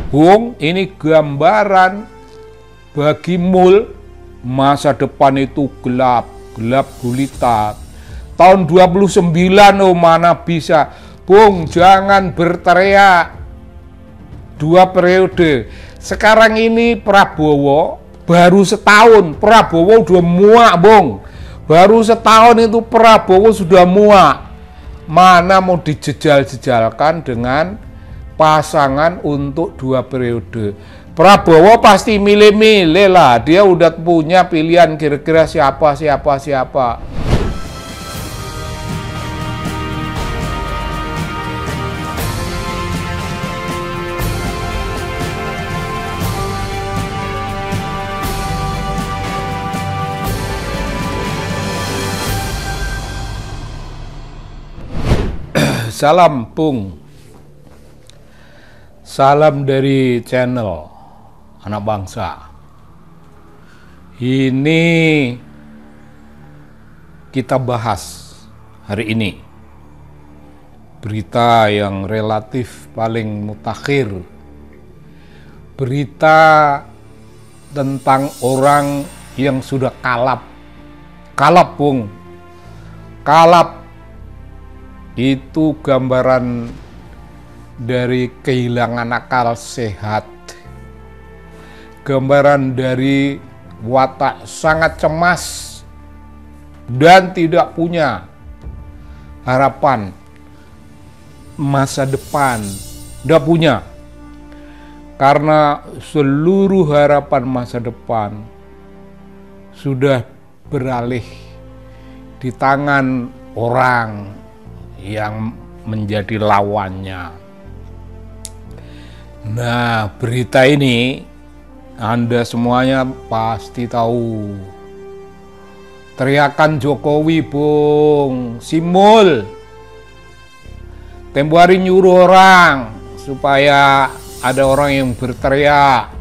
Bung, ini gambaran bagi Mul masa depan itu gelap gulita. Tahun 29 mana bisa. Bung, jangan berteriak. 2 periode. Sekarang ini Prabowo baru setahun, Prabowo udah muak, Bung. Baru setahun itu Prabowo sudah muak. Mana mau dijejal-jejalkan dengan pasangan untuk 2 periode. Prabowo pasti milih-milih lah. Dia udah punya pilihan kira-kira siapa. Salam Bung. Salam dari channel Anak Bangsa. Ini kita bahas hari ini berita yang relatif paling mutakhir. Berita tentang orang yang sudah kalap. Kalap, Bung. Kalap itu gambaran dari kehilangan akal sehat, gambaran dari watak sangat cemas dan tidak punya harapan masa depan, tidak punya, karena seluruh harapan masa depan sudah beralih di tangan orang yang menjadi lawannya. Nah, berita ini Anda semuanya pasti tahu. Teriakan Jokowi, Bung, Simul. Tempo hari nyuruh orang supaya ada orang yang berteriak.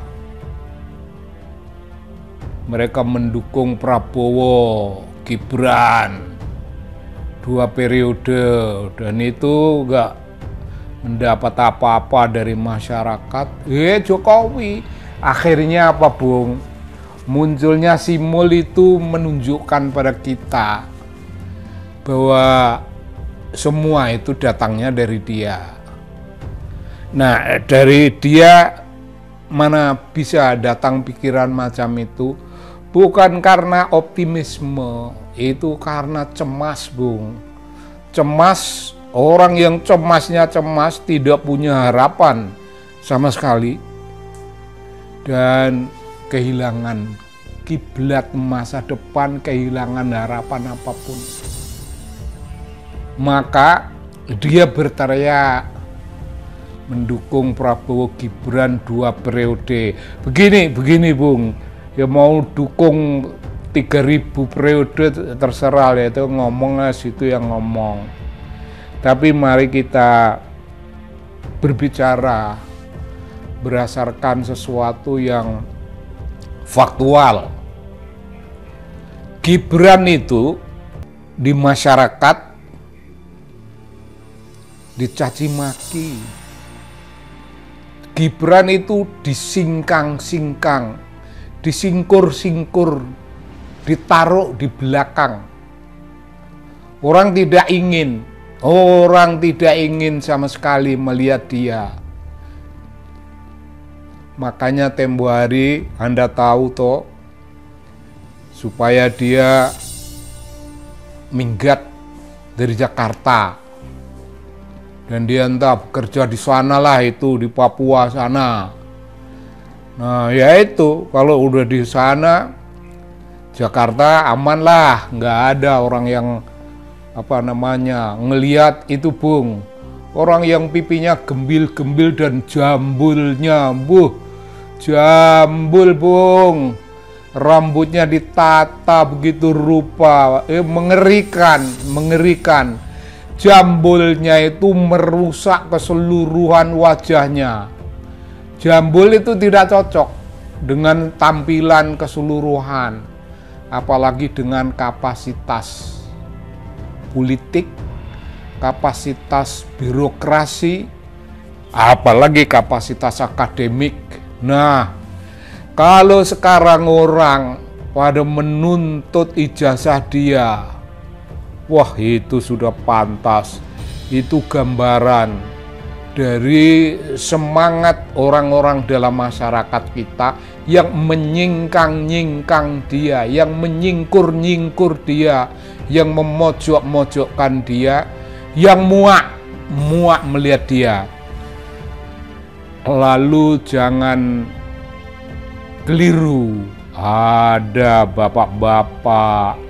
Mereka mendukung Prabowo, Gibran 2 periode, dan itu enggak mendapat apa-apa dari masyarakat. Jokowi akhirnya apa, Bung? Munculnya Simul itu menunjukkan pada kita bahwa semua itu datangnya dari dia. Nah, dari dia mana bisa datang pikiran macam itu? Bukan karena optimisme, itu karena cemas, Bung. Cemas, orang yang cemasnya cemas tidak punya harapan sama sekali dan kehilangan kiblat masa depan, kehilangan harapan apapun. Maka dia berteriak mendukung Prabowo Gibran 2 periode. Begini Bung, ya mau dukung 3000 periode terserah, ya itu ngomongnya situ yang ngomong. Tapi mari kita berbicara berdasarkan sesuatu yang faktual. Gibran itu di masyarakat dicaci maki. Gibran itu disingkang-singkang, disingkur-singkur, ditaruh di belakang. Orang tidak ingin sama sekali melihat dia. Makanya tempo hari Anda tahu toh, supaya dia minggat dari Jakarta. Dan dia entah bekerja di sana lah, itu di Papua sana. Nah ya itu, kalau udah di sana Jakarta aman lah, nggak ada orang yang ngelihat itu Bung. Orang yang pipinya gembil-gembil dan jambulnya, jambul Bung. Rambutnya ditata begitu rupa, mengerikan. Jambulnya itu merusak keseluruhan wajahnya. Jambul itu tidak cocok dengan tampilan keseluruhan, apalagi dengan kapasitas politik, kapasitas birokrasi, apalagi kapasitas akademik. Nah, kalau sekarang orang pada menuntut ijazah dia, wah itu sudah pantas. Itu gambaran dari semangat orang-orang dalam masyarakat kita yang menyingkang-nyingkang dia, yang menyingkur-nyingkur dia, yang memojok-mojokkan dia, yang muak melihat dia. Lalu jangan keliru, ada bapak-bapak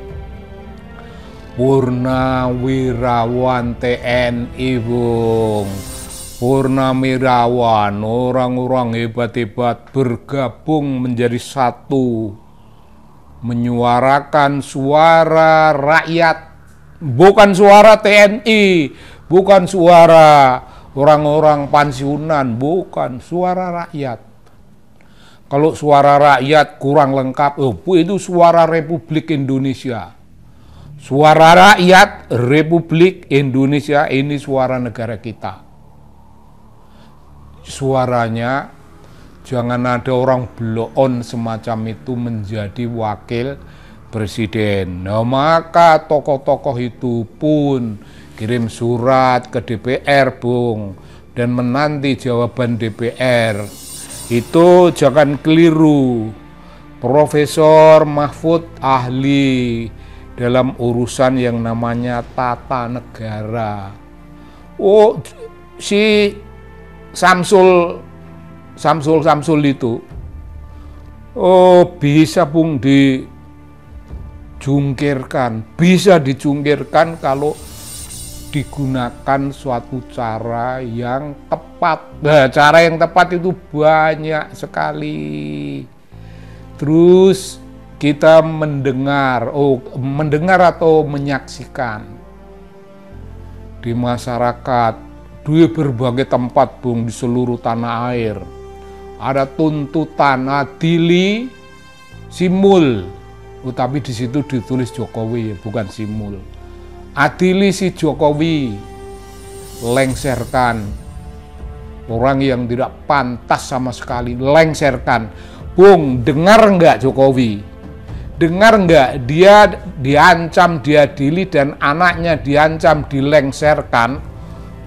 purnawirawan TNI, Bung. Purnawirawan, orang-orang hebat-hebat bergabung menjadi satu, menyuarakan suara rakyat, bukan suara TNI, bukan suara orang-orang pensiunan, bukan suara rakyat. Kalau suara rakyat kurang lengkap, itu suara Republik Indonesia. Suara rakyat Republik Indonesia, ini suara negara kita. Suaranya jangan ada orang blow-on semacam itu menjadi wakil presiden. Nah, maka tokoh-tokoh itu pun kirim surat ke DPR, Bung, dan menanti jawaban DPR. Itu jangan keliru. Profesor Mahfud ahli dalam urusan yang namanya tata negara. Oh, si Samsul itu, bisa, Bung, bisa dijungkirkan kalau digunakan suatu cara yang tepat. Nah, cara yang tepat itu banyak sekali. Terus kita mendengar atau menyaksikan di masyarakat, di berbagai tempat, Bung, di seluruh tanah air ada tuntutan adili Simul. Tapi di situ ditulis Jokowi, bukan Simul. Adili si Jokowi, lengserkan orang yang tidak pantas sama sekali, lengserkan. Bung, dengar enggak Jokowi? Dengar enggak dia diancam, diadili, dan anaknya diancam dilengserkan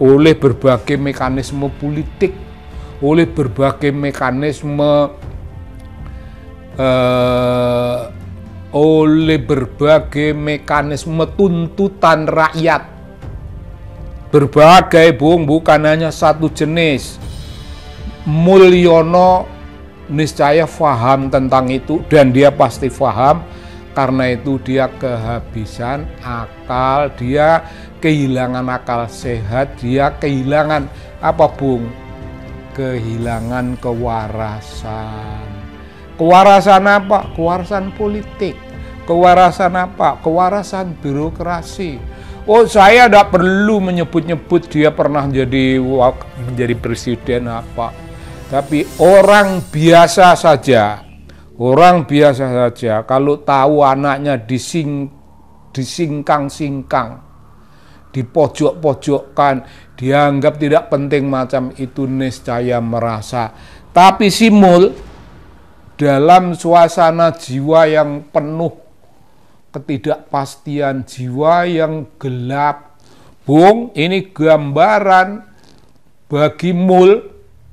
oleh berbagai mekanisme politik, oleh berbagai mekanisme tuntutan rakyat. Berbagai, Bung, bukan hanya satu jenis. Mulyono niscaya paham tentang itu, dan dia pasti paham. Karena itu dia kehabisan akal, dia kehilangan akal sehat, dia kehilangan apa, Bung? Kehilangan kewarasan. Kewarasan apa? Kewarasan politik. Kewarasan apa? Kewarasan birokrasi. Oh, saya tidak perlu menyebut-nyebut dia pernah menjadi presiden apa. Tapi orang biasa saja, kalau tahu anaknya disingkang-singkang, dipojok-pojokkan, dianggap tidak penting macam itu, niscaya merasa. Tapi Simul dalam suasana jiwa yang penuh ketidakpastian, jiwa yang gelap, Bung, ini gambaran bagi Mul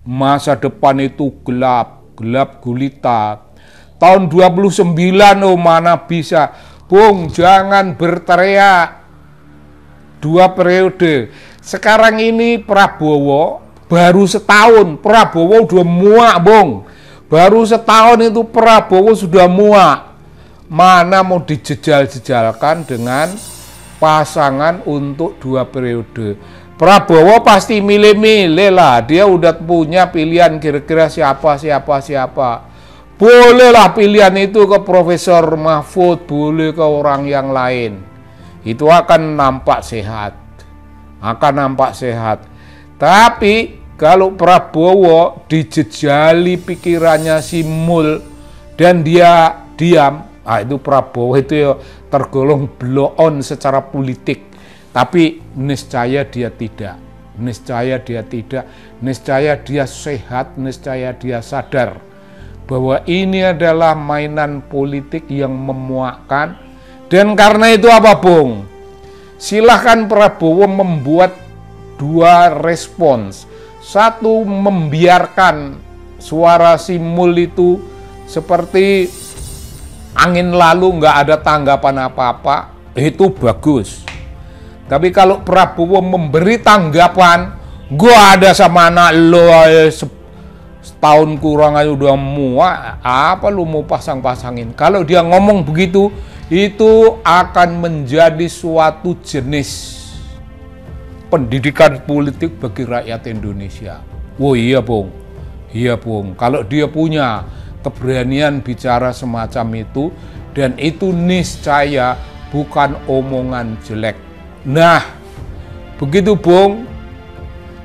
masa depan itu gelap gulita. Tahun 29, mana bisa, Bung, jangan berteriak 2 periode. Sekarang ini Prabowo baru setahun, Prabowo udah muak, Bung. Baru setahun itu Prabowo sudah muak. Mana mau dijejal-jejalkan dengan pasangan untuk 2 periode. Prabowo pasti milih-milih lah, dia udah punya pilihan kira-kira siapa. Bolehlah pilihan itu ke Profesor Mahfud, boleh ke orang yang lain. Itu akan nampak sehat. Tapi kalau Prabowo dijejali pikirannya Simul dan dia diam, itu Prabowo itu ya tergolong blow on secara politik. Tapi niscaya dia tidak. niscaya dia tidak, niscaya dia sehat, niscaya dia sadar bahwa ini adalah mainan politik yang memuakkan. Dan karena itu apa, Bung? Silahkan Prabowo membuat dua respons. Satu, membiarkan suara Simul itu seperti angin lalu, nggak ada tanggapan apa-apa, itu bagus. Tapi kalau Prabowo memberi tanggapan, gua ada sama anak lo setahun kurang aja udah muak, apa lu mau pasang-pasangin? Kalau dia ngomong begitu, itu akan menjadi suatu jenis pendidikan politik bagi rakyat Indonesia. Oh iya, Bung. Iya, Bung. Kalau dia punya keberanian bicara semacam itu, dan itu niscaya bukan omongan jelek. Nah, begitu, Bung,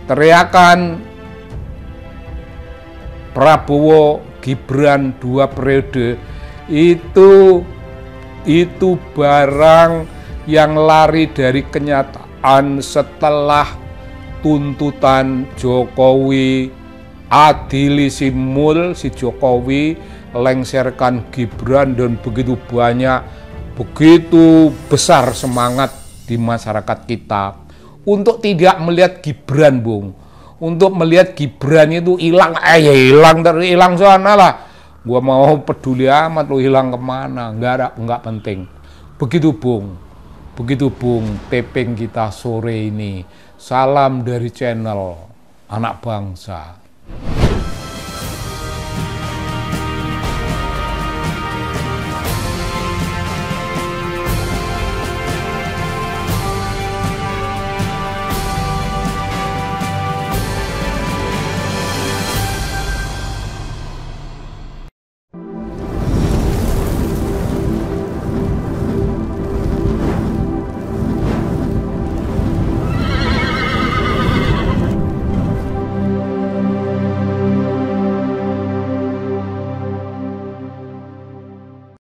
teriakan Prabowo Gibran 2 periode itu barang yang lari dari kenyataan setelah tuntutan Jokowi, adili Simul, si Jokowi, lengserkan Gibran, dan begitu banyak, begitu besar semangat di masyarakat kita untuk tidak melihat Gibran, Bung. Untuk melihat Gibran itu hilang, hilang sana lah. Gua mau peduli amat lu hilang kemana, nggak penting. Begitu, Bung. Begitu, Bung, taping kita sore ini. Salam dari channel Anak Bangsa.